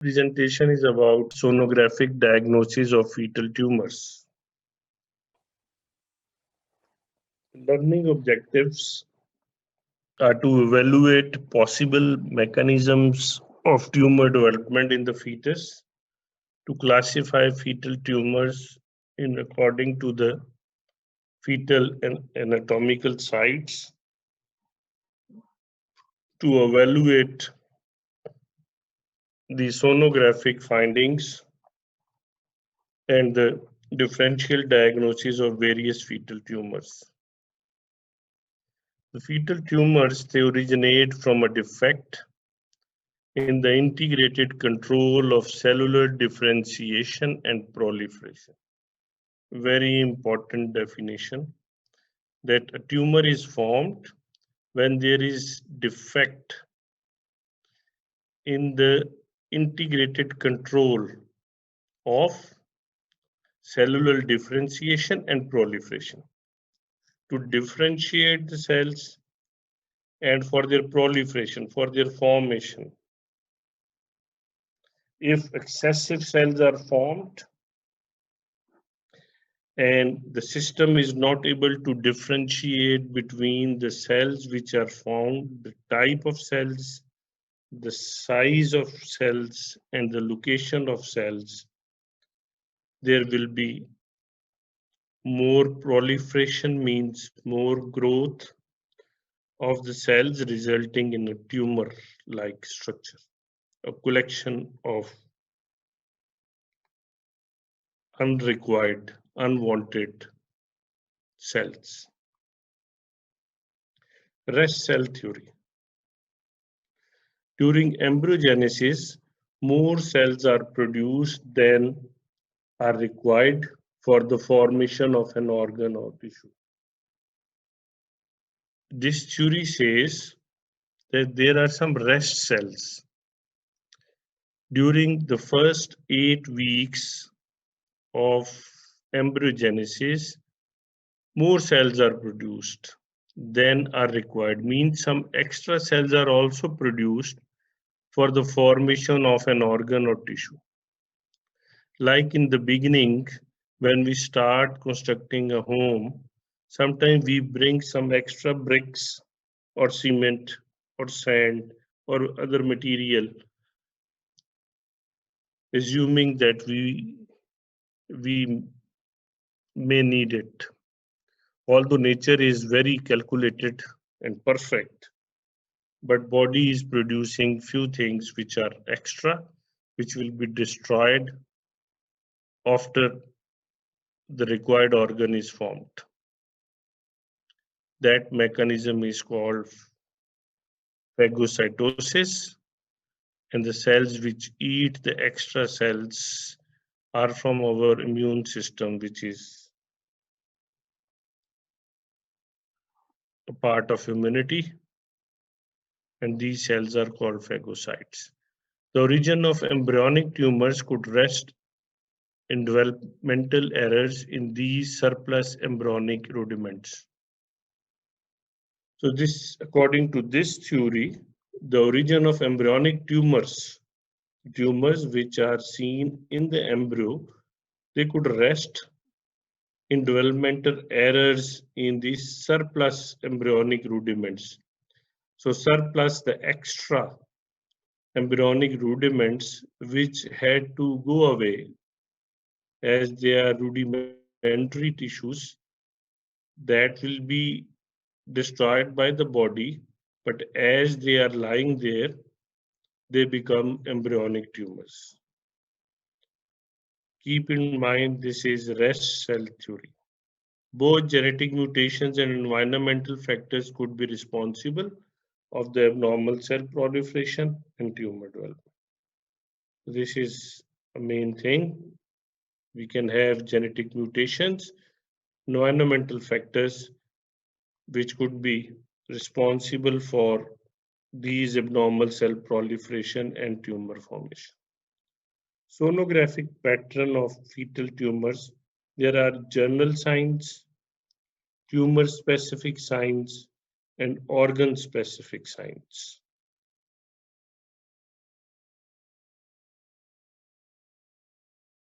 Presentation is about sonographic diagnosis of fetal tumors. Learning objectives are to evaluate possible mechanisms of tumor development in the fetus, to classify fetal tumors in according to the fetal and anatomical sites, to evaluate the sonographic findings and the differential diagnosis of various fetal tumors. The fetal tumors, they originate from a defect in the integrated control of cellular differentiation and proliferation. Very important definition that a tumor is formed when there is defect in the integrated control of cellular differentiation and proliferation. To differentiate the cells and for their proliferation, for their formation. If excessive cells are formed and the system is not able to differentiate between the cells which are formed, the type of cells, the size of cells, and the location of cells, there will be more proliferation, means more growth of the cells, resulting in a tumor-like structure, a collection of unrequired, unwanted cells. Rest cell theory. During embryogenesis, more cells are produced than are required for the formation of an organ or tissue. This theory says that there are some rest cells. During the first 8 weeks of embryogenesis, more cells are produced than are required, means some extra cells are also produced for the formation of an organ or tissue. Like in the beginning, when we start constructing a home, sometimes we bring some extra bricks or cement or sand or other material, assuming that we may need it. Although nature is very calculated and perfect, but body is producing few things which are extra, which will be destroyed after the required organ is formed. That mechanism is called phagocytosis, and the cells which eat the extra cells are from our immune system, which is a part of immunity, and these cells are called phagocytes. The origin of embryonic tumors could rest in developmental errors in these surplus embryonic rudiments. So this, according to this theory, the origin of embryonic tumors which are seen in the embryo, they could rest in developmental errors in these surplus embryonic rudiments. So surplus, the extra embryonic rudiments which had to go away as they are rudimentary tissues that will be destroyed by the body, but as they are lying there, they become embryonic tumors. Keep in mind, this is rest cell theory. Both genetic mutations and environmental factors could be responsible of the abnormal cell proliferation and tumor development. This is a main thing. We can have genetic mutations, environmental factors, which could be responsible for these abnormal cell proliferation and tumor formation. Sonographic pattern of fetal tumors. There are germinal signs, tumor-specific signs, and organ-specific signs.